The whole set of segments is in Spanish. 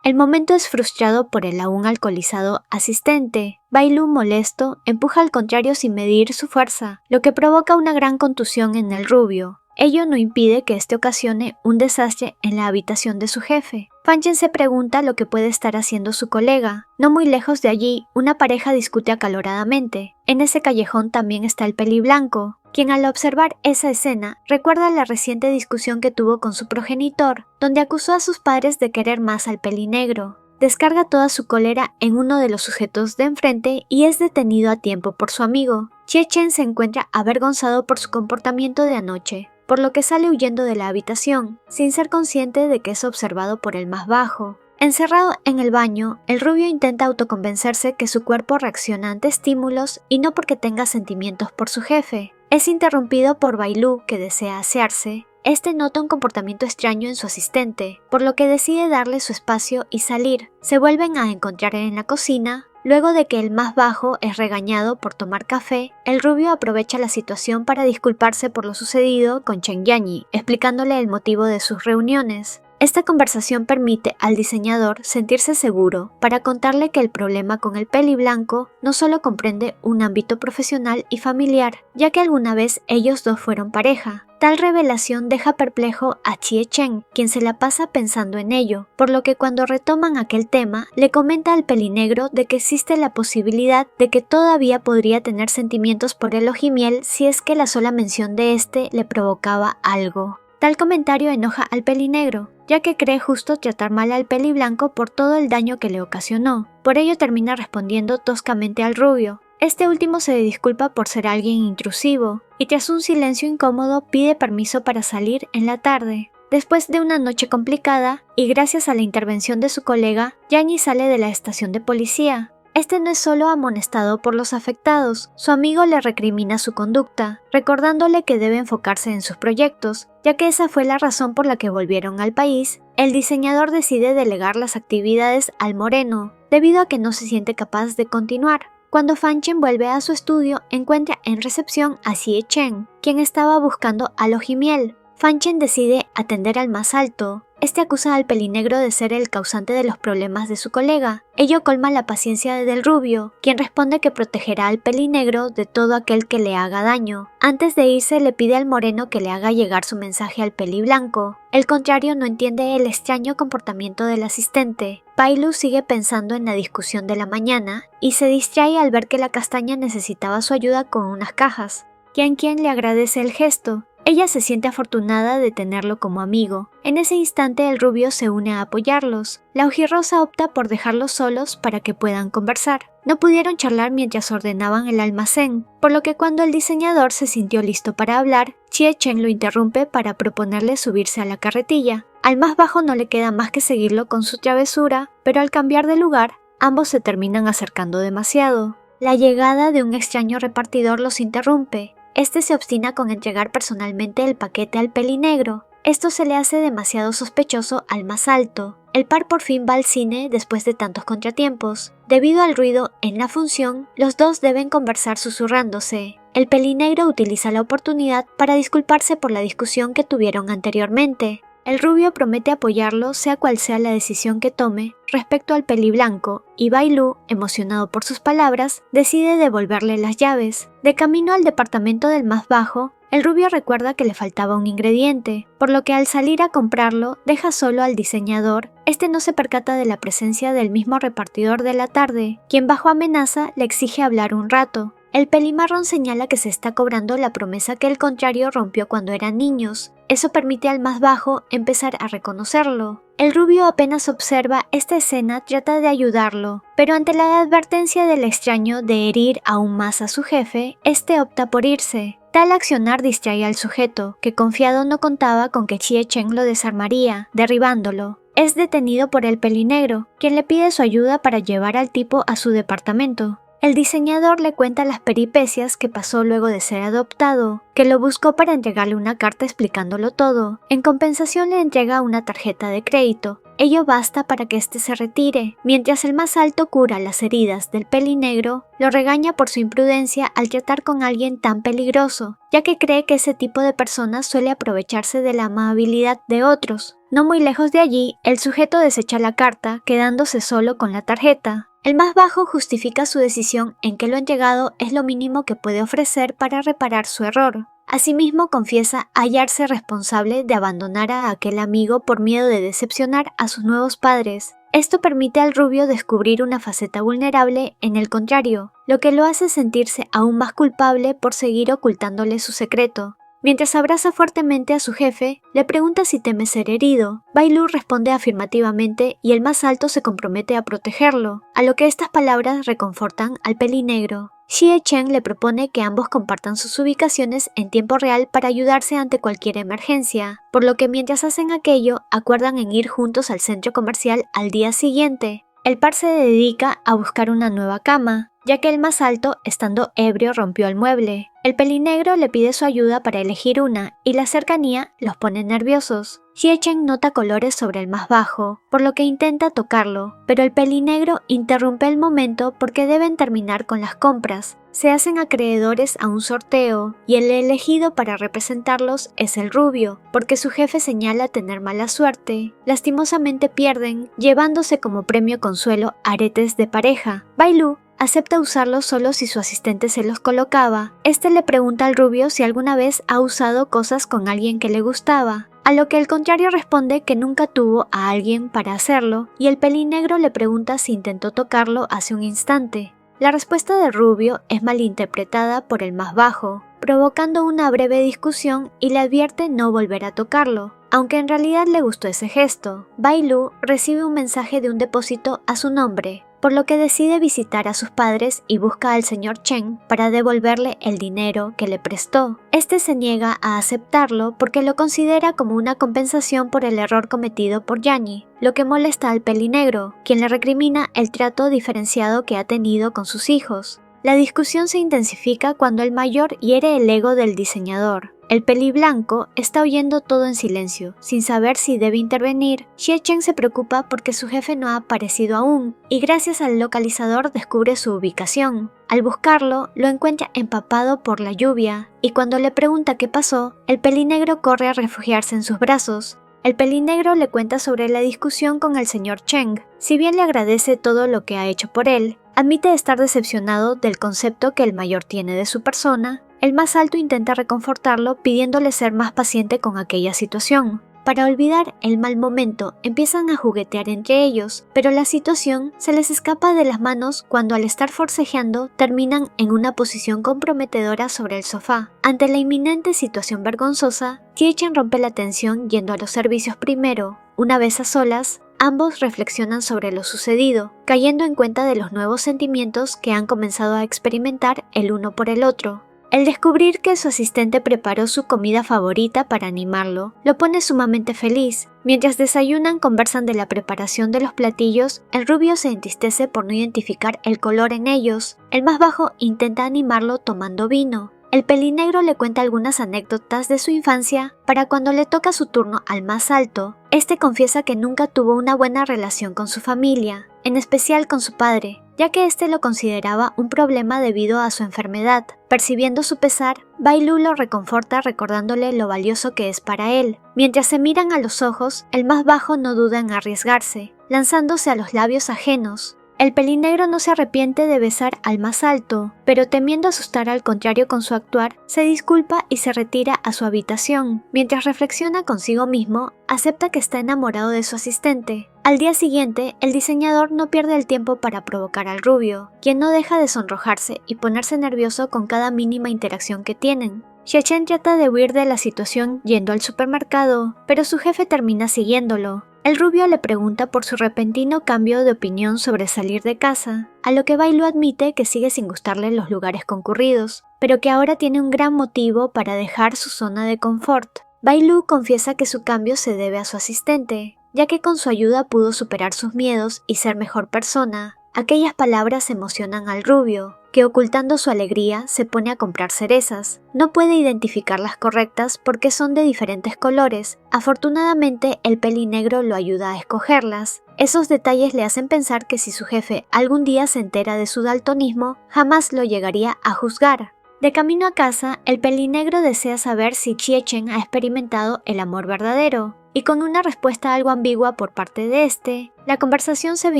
El momento es frustrado por el aún alcoholizado asistente. Bai Lu, molesto, empuja al contrario sin medir su fuerza, lo que provoca una gran contusión en el rubio. Ello no impide que este ocasione un desastre en la habitación de su jefe. Fan Chen se pregunta lo que puede estar haciendo su colega. No muy lejos de allí, una pareja discute acaloradamente. En ese callejón también está el peliblanco, quien al observar esa escena recuerda la reciente discusión que tuvo con su progenitor, donde acusó a sus padres de querer más al pelinegro. Descarga toda su cólera en uno de los sujetos de enfrente y es detenido a tiempo por su amigo. Chie Chen se encuentra avergonzado por su comportamiento de anoche, por lo que sale huyendo de la habitación, sin ser consciente de que es observado por el más bajo. Encerrado en el baño, el rubio intenta autoconvencerse que su cuerpo reacciona ante estímulos y no porque tenga sentimientos por su jefe. Es interrumpido por Bai Lu, que desea asearse. Este nota un comportamiento extraño en su asistente, por lo que decide darle su espacio y salir. Se vuelven a encontrar en la cocina. Luego de que el más bajo es regañado por tomar café, el rubio aprovecha la situación para disculparse por lo sucedido con Chen Yanyi, explicándole el motivo de sus reuniones. Esta conversación permite al diseñador sentirse seguro para contarle que el problema con el peliblanco no solo comprende un ámbito profesional y familiar, ya que alguna vez ellos dos fueron pareja. Tal revelación deja perplejo a Chie Chen, quien se la pasa pensando en ello, por lo que cuando retoman aquel tema, le comenta al pelinegro de que existe la posibilidad de que todavía podría tener sentimientos por el ojimiel si es que la sola mención de este le provocaba algo. Tal comentario enoja al pelinegro, ya que cree justo tratar mal al peliblanco por todo el daño que le ocasionó. Por ello termina respondiendo toscamente al rubio. Este último se disculpa por ser alguien intrusivo, y tras un silencio incómodo pide permiso para salir en la tarde. Después de una noche complicada, y gracias a la intervención de su colega, Yanyi sale de la estación de policía. Este no es solo amonestado por los afectados, su amigo le recrimina su conducta, recordándole que debe enfocarse en sus proyectos, ya que esa fue la razón por la que volvieron al país. El diseñador decide delegar las actividades al moreno, debido a que no se siente capaz de continuar. Cuando Fan Chen vuelve a su estudio, encuentra en recepción a Xie Chen, quien estaba buscando al ojimiel. Fan Chen decide atender al más alto. Este acusa al pelinegro de ser el causante de los problemas de su colega. Ello colma la paciencia del rubio, quien responde que protegerá al pelinegro de todo aquel que le haga daño. Antes de irse le pide al moreno que le haga llegar su mensaje al peliblanco. El contrario no entiende el extraño comportamiento del asistente. Bai Lu sigue pensando en la discusión de la mañana y se distrae al ver que la castaña necesitaba su ayuda con unas cajas. Qian le agradece el gesto. Ella se siente afortunada de tenerlo como amigo. En ese instante el rubio se une a apoyarlos. La ojirrosa opta por dejarlos solos para que puedan conversar. No pudieron charlar mientras ordenaban el almacén, por lo que cuando el diseñador se sintió listo para hablar, Chie Chen lo interrumpe para proponerle subirse a la carretilla. Al más bajo no le queda más que seguirlo con su travesura, pero al cambiar de lugar, ambos se terminan acercando demasiado. La llegada de un extraño repartidor los interrumpe. Este se obstina con entregar personalmente el paquete al pelinegro. Esto se le hace demasiado sospechoso al más alto. El par por fin va al cine después de tantos contratiempos. Debido al ruido en la función, los dos deben conversar susurrándose. El pelinegro utiliza la oportunidad para disculparse por la discusión que tuvieron anteriormente. El rubio promete apoyarlo sea cual sea la decisión que tome respecto al peliblanco, y Bai Lu, emocionado por sus palabras, decide devolverle las llaves. De camino al departamento del más bajo, el rubio recuerda que le faltaba un ingrediente, por lo que al salir a comprarlo, deja solo al diseñador. Este no se percata de la presencia del mismo repartidor de la tarde, quien bajo amenaza le exige hablar un rato. El pelimarrón señala que se está cobrando la promesa que el contrario rompió cuando eran niños. Eso permite al más bajo empezar a reconocerlo. El rubio apenas observa esta escena trata de ayudarlo, pero ante la advertencia del extraño de herir aún más a su jefe, este opta por irse. Tal accionar distrae al sujeto, que confiado no contaba con que Chie Chen lo desarmaría, derribándolo. Es detenido por el pelinegro, quien le pide su ayuda para llevar al tipo a su departamento. El diseñador le cuenta las peripecias que pasó luego de ser adoptado, que lo buscó para entregarle una carta explicándolo todo. En compensación le entrega una tarjeta de crédito. Ello basta para que éste se retire. Mientras el más alto cura las heridas del pelinegro, lo regaña por su imprudencia al tratar con alguien tan peligroso, ya que cree que ese tipo de personas suele aprovecharse de la amabilidad de otros. No muy lejos de allí, el sujeto desecha la carta, quedándose solo con la tarjeta. El más bajo justifica su decisión en que lo entregado es lo mínimo que puede ofrecer para reparar su error. Asimismo, confiesa hallarse responsable de abandonar a aquel amigo por miedo de decepcionar a sus nuevos padres. Esto permite al rubio descubrir una faceta vulnerable en el contrario, lo que lo hace sentirse aún más culpable por seguir ocultándole su secreto. Mientras abraza fuertemente a su jefe, le pregunta si teme ser herido. Bai Lu responde afirmativamente y el más alto se compromete a protegerlo, a lo que estas palabras reconfortan al pelinegro. Xie Chen le propone que ambos compartan sus ubicaciones en tiempo real para ayudarse ante cualquier emergencia, por lo que mientras hacen aquello, acuerdan en ir juntos al centro comercial al día siguiente. El par se dedica a buscar una nueva cama, ya que el más alto, estando ebrio, rompió el mueble. El pelinegro le pide su ayuda para elegir una, y la cercanía los pone nerviosos. Xie Chen nota colores sobre el más bajo, por lo que intenta tocarlo, pero el pelinegro interrumpe el momento porque deben terminar con las compras. Se hacen acreedores a un sorteo, y el elegido para representarlos es el rubio, porque su jefe señala tener mala suerte. Lastimosamente pierden, llevándose como premio consuelo aretes de pareja. Bai Lu acepta usarlos solo si su asistente se los colocaba. Este le pregunta al rubio si alguna vez ha usado cosas con alguien que le gustaba, a lo que el contrario responde que nunca tuvo a alguien para hacerlo, y el pelinegro le pregunta si intentó tocarlo hace un instante. La respuesta del rubio es malinterpretada por el más bajo, provocando una breve discusión y le advierte no volver a tocarlo, aunque en realidad le gustó ese gesto. Bai Lu recibe un mensaje de un depósito a su nombre, por lo que decide visitar a sus padres y busca al señor Chen para devolverle el dinero que le prestó. Este se niega a aceptarlo porque lo considera como una compensación por el error cometido por Yanyi, lo que molesta al pelinegro, quien le recrimina el trato diferenciado que ha tenido con sus hijos. La discusión se intensifica cuando el mayor hiere el ego del diseñador. El peliblanco está oyendo todo en silencio, sin saber si debe intervenir. Xie Chen se preocupa porque su jefe no ha aparecido aún, y gracias al localizador descubre su ubicación. Al buscarlo, lo encuentra empapado por la lluvia, y cuando le pregunta qué pasó, el pelinegro corre a refugiarse en sus brazos. El pelinegro le cuenta sobre la discusión con el señor Cheng. Si bien le agradece todo lo que ha hecho por él, admite estar decepcionado del concepto que el mayor tiene de su persona. El más alto intenta reconfortarlo pidiéndole ser más paciente con aquella situación. Para olvidar el mal momento, empiezan a juguetear entre ellos, pero la situación se les escapa de las manos cuando al estar forcejeando terminan en una posición comprometedora sobre el sofá. Ante la inminente situación vergonzosa, Xie Chen rompe la tensión yendo a los servicios primero. Una vez a solas, ambos reflexionan sobre lo sucedido, cayendo en cuenta de los nuevos sentimientos que han comenzado a experimentar el uno por el otro. El descubrir que su asistente preparó su comida favorita para animarlo, lo pone sumamente feliz. Mientras desayunan, conversan de la preparación de los platillos. El rubio se entristece por no identificar el color en ellos. El más bajo intenta animarlo tomando vino. El pelinegro le cuenta algunas anécdotas de su infancia para cuando le toca su turno al más alto. Este confiesa que nunca tuvo una buena relación con su familia, en especial con su padre, ya que este lo consideraba un problema debido a su enfermedad. Percibiendo su pesar, Bai Lu lo reconforta recordándole lo valioso que es para él. Mientras se miran a los ojos, el más bajo no duda en arriesgarse, lanzándose a los labios ajenos. El pelinegro no se arrepiente de besar al más alto, pero temiendo asustar al contrario con su actuar, se disculpa y se retira a su habitación. Mientras reflexiona consigo mismo, acepta que está enamorado de su asistente. Al día siguiente, el diseñador no pierde el tiempo para provocar al rubio, quien no deja de sonrojarse y ponerse nervioso con cada mínima interacción que tienen. Xie Chen trata de huir de la situación yendo al supermercado, pero su jefe termina siguiéndolo. El rubio le pregunta por su repentino cambio de opinión sobre salir de casa, a lo que Bai Lu admite que sigue sin gustarle los lugares concurridos, pero que ahora tiene un gran motivo para dejar su zona de confort. Bai Lu confiesa que su cambio se debe a su asistente, ya que con su ayuda pudo superar sus miedos y ser mejor persona. Aquellas palabras emocionan al rubio, que ocultando su alegría se pone a comprar cerezas. No puede identificar las correctas porque son de diferentes colores. Afortunadamente, el pelinegro lo ayuda a escogerlas. Esos detalles le hacen pensar que si su jefe algún día se entera de su daltonismo, jamás lo llegaría a juzgar. De camino a casa, el pelinegro desea saber si Xie Chen ha experimentado el amor verdadero, y con una respuesta algo ambigua por parte de este, la conversación se ve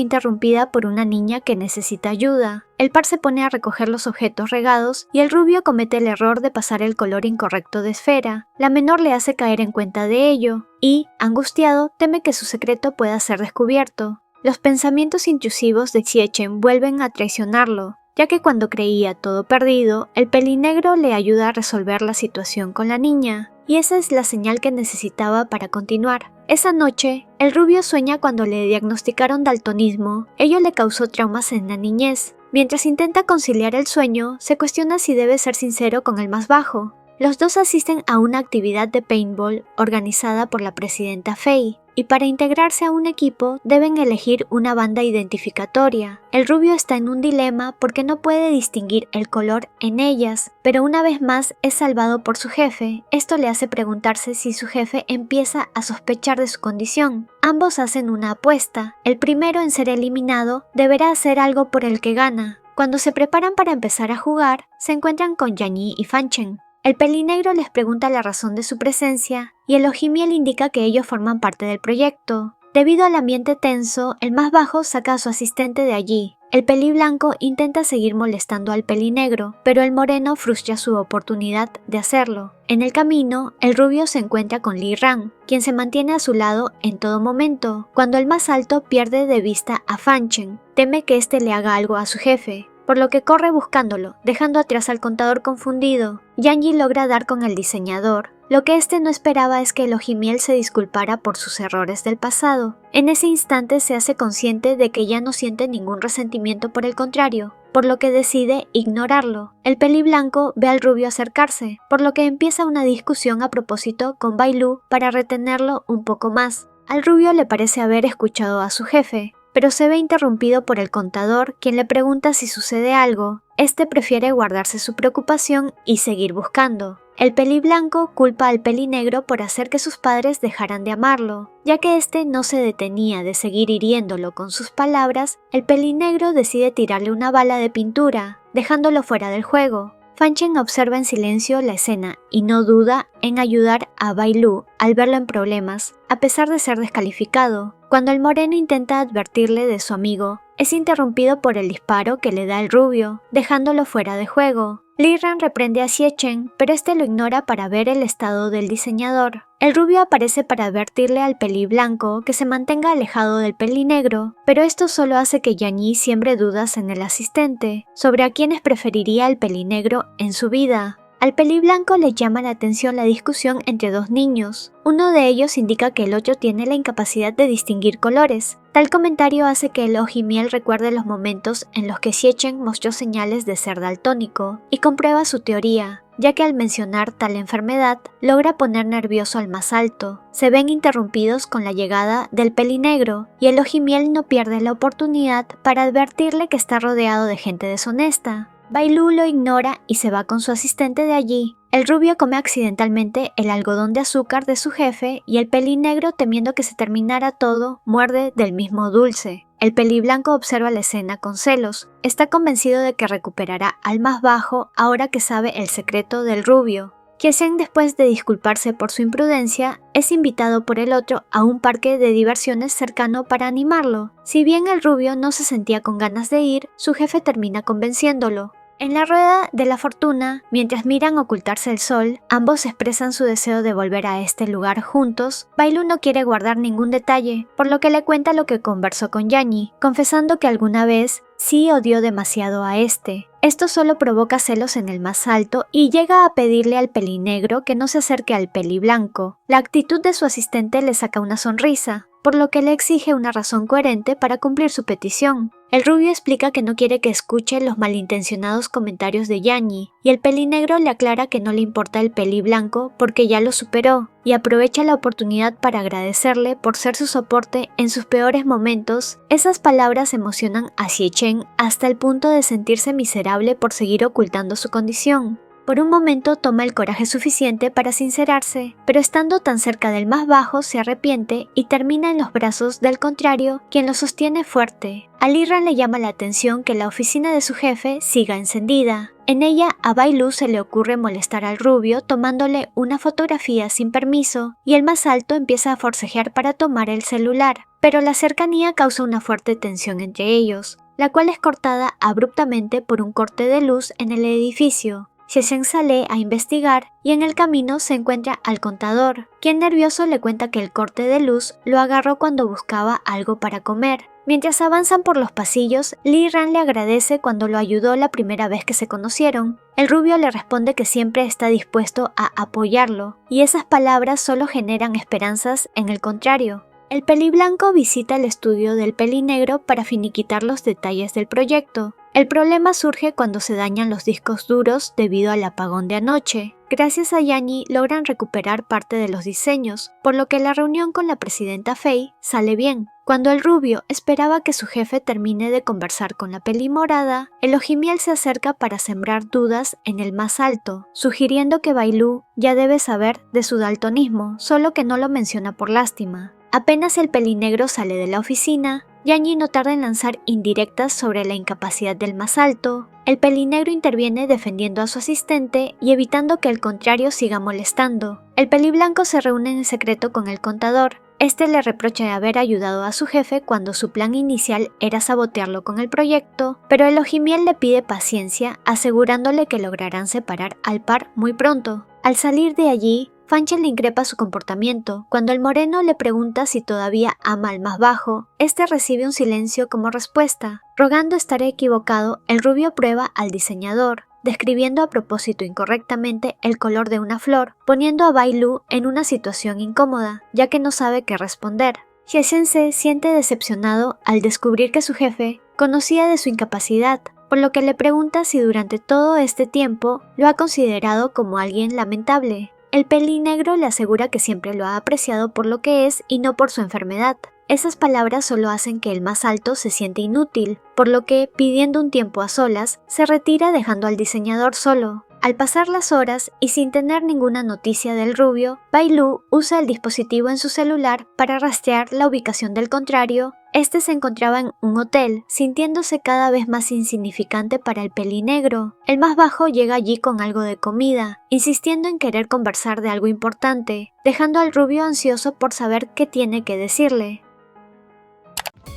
interrumpida por una niña que necesita ayuda. El par se pone a recoger los objetos regados y el rubio comete el error de pasar el color incorrecto de esfera. La menor le hace caer en cuenta de ello y, angustiado, teme que su secreto pueda ser descubierto. Los pensamientos intrusivos de Xie-Chen vuelven a traicionarlo, ya que cuando creía todo perdido, el pelinegro le ayuda a resolver la situación con la niña, y esa es la señal que necesitaba para continuar. Esa noche, el rubio sueña cuando le diagnosticaron daltonismo. Ello le causó traumas en la niñez. Mientras intenta conciliar el sueño, se cuestiona si debe ser sincero con el más bajo. Los dos asisten a una actividad de paintball organizada por la presidenta Fei, y para integrarse a un equipo deben elegir una banda identificatoria. El rubio está en un dilema porque no puede distinguir el color en ellas, pero una vez más es salvado por su jefe. Esto le hace preguntarse si su jefe empieza a sospechar de su condición. Ambos hacen una apuesta. El primero en ser eliminado deberá hacer algo por el que gana. Cuando se preparan para empezar a jugar, se encuentran con Yanyi y Fanchen. El pelinegro les pregunta la razón de su presencia y el ojimiel indica que ellos forman parte del proyecto. Debido al ambiente tenso, el más bajo saca a su asistente de allí. El peliblanco intenta seguir molestando al pelinegro, pero el moreno frustra su oportunidad de hacerlo. En el camino, el rubio se encuentra con Li Ran, quien se mantiene a su lado en todo momento. Cuando el más alto pierde de vista a Fanchen, teme que éste le haga algo a su jefe, por lo que corre buscándolo, dejando atrás al contador confundido. Yanyi logra dar con el diseñador. Lo que este no esperaba es que el ojimiel se disculpara por sus errores del pasado. En ese instante se hace consciente de que ya no siente ningún resentimiento por el contrario, por lo que decide ignorarlo. El peliblanco ve al rubio acercarse, por lo que empieza una discusión a propósito con Bai Lu para retenerlo un poco más. Al rubio le parece haber escuchado a su jefe, pero se ve interrumpido por el contador, quien le pregunta si sucede algo. Este prefiere guardarse su preocupación y seguir buscando. El peliblanco culpa al pelinegro por hacer que sus padres dejaran de amarlo. Ya que este no se detenía de seguir hiriéndolo con sus palabras, el pelinegro decide tirarle una bala de pintura, dejándolo fuera del juego. Fanchen observa en silencio la escena y no duda en ayudar a Bai Lu al verlo en problemas, a pesar de ser descalificado. Cuando el moreno intenta advertirle de su amigo, es interrumpido por el disparo que le da el rubio, dejándolo fuera de juego. Li Ran reprende a Xie-Chen, pero este lo ignora para ver el estado del diseñador. El rubio aparece para advertirle al peliblanco que se mantenga alejado del pelinegro, pero esto solo hace que Yanyi siembre dudas en el asistente sobre a quienes preferiría el pelinegro en su vida. Al peliblanco le llama la atención la discusión entre dos niños. Uno de ellos indica que el otro tiene la incapacidad de distinguir colores. Tal comentario hace que el ojimiel recuerde los momentos en los que Xie-Chen mostró señales de ser daltónico y comprueba su teoría, ya que al mencionar tal enfermedad logra poner nervioso al más alto. Se ven interrumpidos con la llegada del pelinegro y el ojimiel no pierde la oportunidad para advertirle que está rodeado de gente deshonesta. Bai Lu lo ignora y se va con su asistente de allí. El rubio come accidentalmente el algodón de azúcar de su jefe y el pelinegro, temiendo que se terminara todo, muerde del mismo dulce. El peliblanco observa la escena con celos. Está convencido de que recuperará al más bajo ahora que sabe el secreto del rubio. Xie-Chen, después de disculparse por su imprudencia, es invitado por el otro a un parque de diversiones cercano para animarlo. Si bien el rubio no se sentía con ganas de ir, su jefe termina convenciéndolo. En la rueda de la fortuna, mientras miran ocultarse el sol, ambos expresan su deseo de volver a este lugar juntos. Bai Lu no quiere guardar ningún detalle, por lo que le cuenta lo que conversó con Yanyi, confesando que alguna vez sí odió demasiado a este. Esto solo provoca celos en el más alto y llega a pedirle al pelinegro que no se acerque al peliblanco. La actitud de su asistente le saca una sonrisa, por lo que le exige una razón coherente para cumplir su petición. El rubio explica que no quiere que escuche los malintencionados comentarios de Yanyi, y el pelinegro le aclara que no le importa el peliblanco porque ya lo superó, y aprovecha la oportunidad para agradecerle por ser su soporte en sus peores momentos. Esas palabras emocionan a Xie-Chen hasta el punto de sentirse miserable por seguir ocultando su condición. Por un momento toma el coraje suficiente para sincerarse, pero estando tan cerca del más bajo se arrepiente y termina en los brazos del contrario, quien lo sostiene fuerte. A Lyra le llama la atención que la oficina de su jefe siga encendida. En ella a Bai Lu se le ocurre molestar al rubio tomándole una fotografía sin permiso y el más alto empieza a forcejear para tomar el celular, pero la cercanía causa una fuerte tensión entre ellos, la cual es cortada abruptamente por un corte de luz en el edificio. Xiezhen sale a investigar y en el camino se encuentra al contador, quien nervioso le cuenta que el corte de luz lo agarró cuando buscaba algo para comer. Mientras avanzan por los pasillos, Li Ran le agradece cuando lo ayudó la primera vez que se conocieron. El rubio le responde que siempre está dispuesto a apoyarlo, y esas palabras solo generan esperanzas en el contrario. El peliblanco visita el estudio del pelinegro para finiquitar los detalles del proyecto. El problema surge cuando se dañan los discos duros debido al apagón de anoche. Gracias a Yanyi logran recuperar parte de los diseños, por lo que la reunión con la presidenta Fei sale bien. Cuando el rubio esperaba que su jefe termine de conversar con la pelimorada, el ojimiel se acerca para sembrar dudas en el más alto, sugiriendo que Bai Lu ya debe saber de su daltonismo, solo que no lo menciona por lástima. Apenas el pelinegro sale de la oficina, Yanyi no tarda en lanzar indirectas sobre la incapacidad del más alto. El pelinegro interviene defendiendo a su asistente y evitando que el contrario siga molestando. El peliblanco se reúne en secreto con el contador. Este le reprocha de haber ayudado a su jefe cuando su plan inicial era sabotearlo con el proyecto, pero el ojimiel le pide paciencia, asegurándole que lograrán separar al par muy pronto. Al salir de allí, Fanchen le increpa su comportamiento. Cuando el moreno le pregunta si todavía ama al más bajo, este recibe un silencio como respuesta. Rogando estar equivocado, el rubio prueba al diseñador, describiendo a propósito incorrectamente el color de una flor, poniendo a Bai Lu en una situación incómoda, ya que no sabe qué responder. Xiezhen se siente decepcionado al descubrir que su jefe conocía de su incapacidad, por lo que le pregunta si durante todo este tiempo lo ha considerado como alguien lamentable. El pelinegro le asegura que siempre lo ha apreciado por lo que es y no por su enfermedad. Esas palabras solo hacen que el más alto se siente inútil, por lo que, pidiendo un tiempo a solas, se retira dejando al diseñador solo. Al pasar las horas y sin tener ninguna noticia del rubio, Bai Lu usa el dispositivo en su celular para rastrear la ubicación del contrario. Este se encontraba en un hotel, sintiéndose cada vez más insignificante para el pelinegro. El más bajo llega allí con algo de comida, insistiendo en querer conversar de algo importante, dejando al rubio ansioso por saber qué tiene que decirle.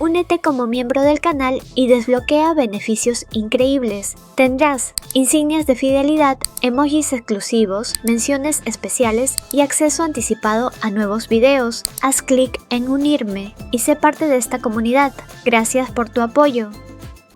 Únete como miembro del canal y desbloquea beneficios increíbles. Tendrás insignias de fidelidad, emojis exclusivos, menciones especiales y acceso anticipado a nuevos videos. Haz clic en unirme y sé parte de esta comunidad. Gracias por tu apoyo.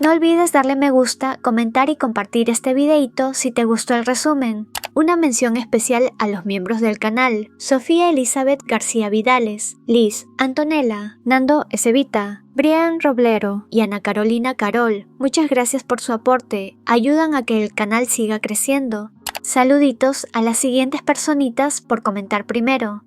No olvides darle me gusta, comentar y compartir este videito si te gustó el resumen. Una mención especial a los miembros del canal: Sofía Elizabeth García Vidales, Liz, Antonella, Nando Ezevita, Brian Roblero y Ana Carolina Carol. Muchas gracias por su aporte, ayudan a que el canal siga creciendo. Saluditos a las siguientes personitas por comentar primero: